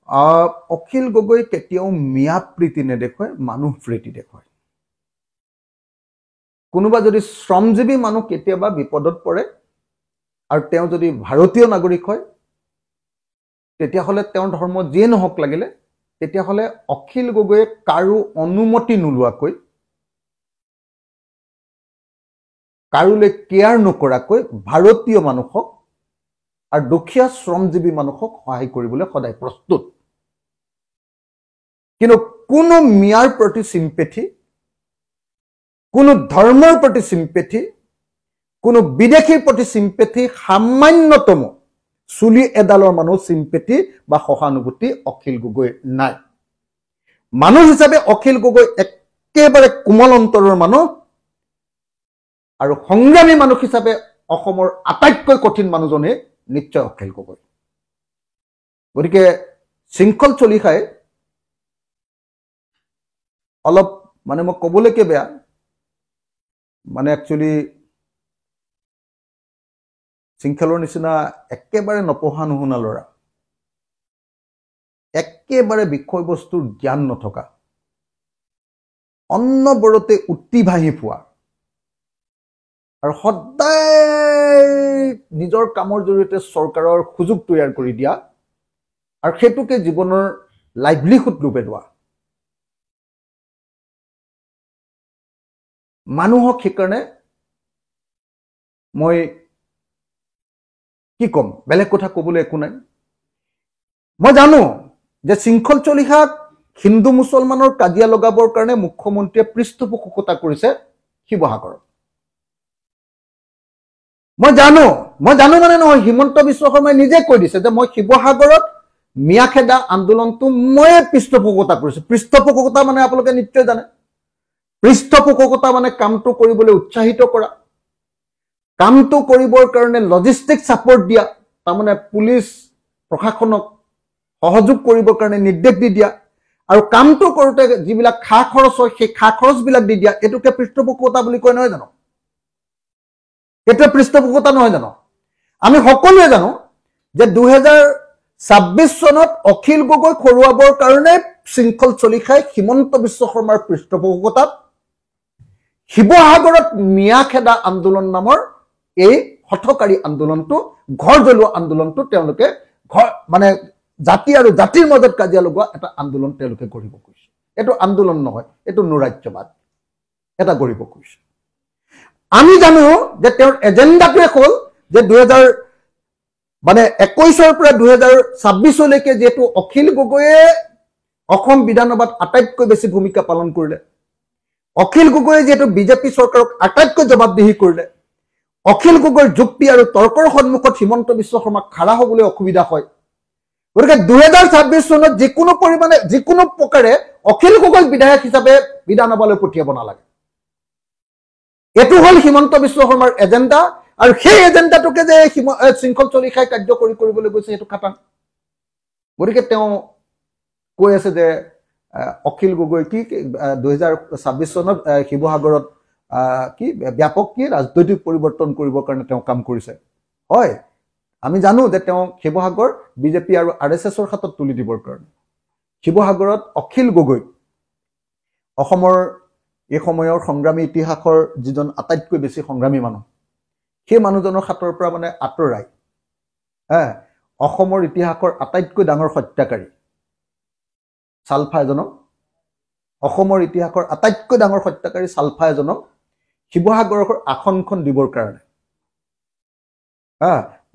অখিল গগৈ কেতিয়াও মিয়া প্ৰীতি নেদেখুৱায় মানুহ প্ৰীতি দেখুৱায় কোনোবা যদি শ্ৰমজীৱী মানুহ কেতিয়াবা বিপদত পৰে আৰু তেওঁ যদি ভাৰতীয় নাগৰিক হয় তেতিয়াহ'লে তেওঁৰ ধৰ্ম যিয়ে নহওক লাগিলে তেতিয়াহ'লে অখিল গগৈয়ে কাৰো অনুমতি নোলোৱাকৈ কাৰোলৈ কেয়াৰ নকৰাকৈ ভাৰতীয় মানুহক আৰু দুখীয়া শ্ৰমজীৱী মানুহক সহায় কৰিবলৈ সদায় প্ৰস্তুত কিন্তু কোনো মিয়াৰ প্ৰতি চিম্পেথি কোনো ধৰ্মৰ প্ৰতি চিম্পেথি কোনো বিদেশীৰ প্ৰতি চিম্পেথি সামান্যতম চুলি এডালৰ মানুহ চিম্পেথি বা সহানুভূতি অখিল গগৈ নাই মানুহ হিচাপে অখিল গগৈ একেবাৰে কোমল অন্তৰৰ মানুহ আৰু সংগ্ৰামী মানুহ হিচাপে অসমৰ আটাইতকৈ কঠিন মানুহজনে নিশ্চয় অখিল গগৈ গতিকে শৃংখল চলিখাই অলপ মানে মই ক'বলৈকে বেয়া মানে একচুয়ালি শৃংখলৰ নিচিনা একেবাৰে নপঢ়া নুশুনা ল'ৰা একেবাৰে বিষয়বস্তুৰ জ্ঞান নথকা অন্নবৰতে উটি ভাহি পোৱা আৰু সদায় নিজৰ কামৰ জৰিয়তে চৰকাৰৰ সুযোগ তৈয়াৰ কৰি দিয়া আৰু সেইটোকে জীৱনৰ লাইভলিহুড ৰূপে লোৱা মানুহক সেইকাৰণে মই কি কম বেলেগ কথা ক'বলৈ একো নাই মই জানো যে শৃংখল চলিহাক হিন্দু মুছলমানৰ কাজিয়া লগাবৰ কাৰণে মুখ্যমন্ত্ৰীয়ে পৃষ্ঠপোষকতা কৰিছে শিৱসাগৰত মই জানো মানে নহয় হিমন্ত বিশ্ব শৰ্মাই নিজে কৈ দিছে যে মই শিৱসাগৰত মিয়াখেদা আন্দোলনটো মই পৃষ্ঠপোষকতা কৰিছো পৃষ্ঠপোষকতা মানে আপোনালোকে নিশ্চয় জানে পৃষ্ঠপোষকতা মানে কামটো কৰিবলৈ উৎসাহিত কৰা কামটো কৰিবৰ কাৰণে লজিষ্টিক সাপোৰ্ট দিয়া তাৰমানে পুলিশ প্ৰশাসনক সহযোগ কৰিবৰ কাৰণে নিৰ্দেশ দি দিয়া আৰু কামটো কৰোতে যিবিলাক খা খৰচ হয় সেই খা খৰচ বিলাক দি দিয়া এটোকে পৃষ্ঠপোষকতা বুলি কয় নহয় জানো এটা পৃষ্ঠপোষকতা নহয় জানো আমি সকলোৱে জানো যে 2026 চনত অখিল গগৈ খৰুৱাবৰ কাৰণে শৃংখল চলিখাই হিমন্ত বিশ্ব শৰ্মাৰ পৃষ্ঠপোষকতাত শিৱসাগৰত মিয়াখেদা আন্দোলন নামৰ এই হঠকাৰী আন্দোলনটো ঘৰ জ্বলোৱা আন্দোলনটো তেওঁলোকে মানে জাতি আৰু জাতিৰ মাজত কাজিয়া লগোৱা এটা আন্দোলন তেওঁলোকে কৰিব কৈছে এটো আন্দোলন নহয় এটো নৰাজ্যবাদ এটা কৰিব কৈছে আমি জানো যে তেওঁৰ এজেন্ডাটোৱে হ'ল যে 2021 পৰা 2026 লৈকে যেটো অখিল গগৈয়ে অসম বিধানসভাত আটাইতকৈ বেছি ভূমিকা পালন কৰিলে অখিল গগৈয়ে যেটো বিজেপি চৰকাৰক আটাইতকৈ জবাবদিহি কৰিলে অখিল গগৈৰ যুক্তি আৰু তৰ্কৰ সন্মুখত হিমন্ত বিশ্ব শৰ্মা খাৰা হ'বলৈ অসুবিধা হয় গতিকে 2026 চনত যিকোনো পৰিমাণে যিকোনো প্ৰকাৰে অখিল গগৈ বিধায়ক হিচাপে বিধানসভালৈ পঠিয়াব নালাগে এটো হল হিমন্ত বিশ্ব শৰ্মাৰ এজেন্ডা আৰু সেই এজেন্ডাটোকে যে শৃংখল চলিখাই কাৰ্যকৰী কৰিবলৈ গৈছে এটো খাটাং গতিকে তেওঁ কৈ আছে যে অখিল গগৈ কি 2026 চনত শিৱসাগৰত কি ব্যাপক কি ৰাজনৈতিক পৰিৱৰ্তন কৰিবৰ কাৰণে তেওঁ কাম কৰিছে হয় আমি জানো যে তেওঁ শিৱসাগৰ বিজেপি আৰু আৰএছএছৰ হাতত তুলি দিবৰ কাৰণে শিৱসাগৰত অখিল গগৈ অসমৰ এই সময়ৰ সংগ্ৰামী ইতিহাসৰ যিজন আটাইতকৈ বেছি সংগ্ৰামী মানুহ সেই মানুহজনৰ হাতৰ পৰা মানে আঁতৰাই অসমৰ ইতিহাসৰ আটাইতকৈ ডাঙৰ হত্যাকাৰী সালফা এজনক অসমৰ ইতিহাসৰ আটাইতকৈ ডাঙৰ হত্যাকাৰী সালফা এজনক শিৱসাগৰৰ আসনখন দিবৰ কাৰণে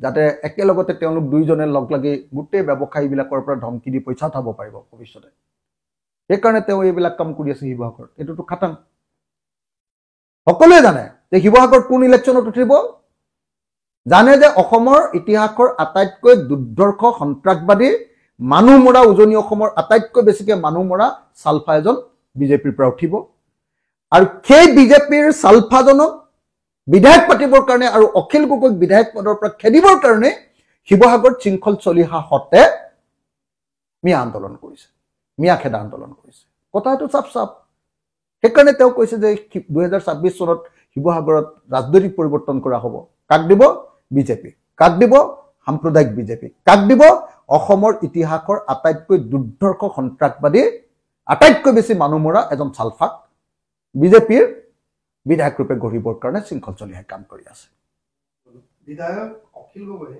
যাতে একেলগতে তেওঁলোক দুইজনে লগ লাগি গোটেই ব্যৱসায়ীবিলাকৰ পৰা ধমকি দি পইচা উঠাব পাৰিব ভৱিষ্যতে সেইকাৰণে তেওঁ এইবিলাক কাম কৰি আছে শিৱসাগৰত এটোটো খাটাং সকলোৱে জানে যে শিৱসাগৰত কোন ইলেকশ্যনত উঠিব জানে যে অসমৰ ইতিহাসৰ আটাইতকৈ দুৰ্ধৰ্ষ সন্ত্ৰাসবাদী মানুহ মৰা উজনি অসমৰ আটাইতকৈ বেছিকে মানুহ মৰা সালফা এজন বিজেপিৰ পৰা উঠিব আৰু সেই বিজেপিৰ সালফাজনক বিধায়ক পাতিবৰ কাৰণে আৰু অখিল গগৈক বিধায়ক পদৰ পৰা খেদিবৰ কাৰণে শিৱসাগৰত শৃংখল চলিহা হতে মিয়া আন্দোলন কৰিছে মিয়াখেদা আন্দোলন কৰিছে কথাটো চাপ সেইকাৰণে তেওঁ কৈছে যে 2026 চনত শিৱসাগৰত ৰাজনৈতিক পৰিৱৰ্তন কৰা হ'ব কাক দিব বিজেপি কাক দিব সাম্প্ৰদায়িক বিজেপি কাক দিব অসমৰ ইতিহাসৰ আটাইতকৈ দুৰ্ধৰ্ষ সন্ত্ৰাসবাদী আটাইতকৈ বেছি মানুহ মৰা এজন চালফাক বিজেপিৰ বিধায়ক ৰূপে গঢ়িবৰ কাৰণে শৃংখল চলিয়াই কাম কৰি আছে। বিধায়ক অখিল গগৈ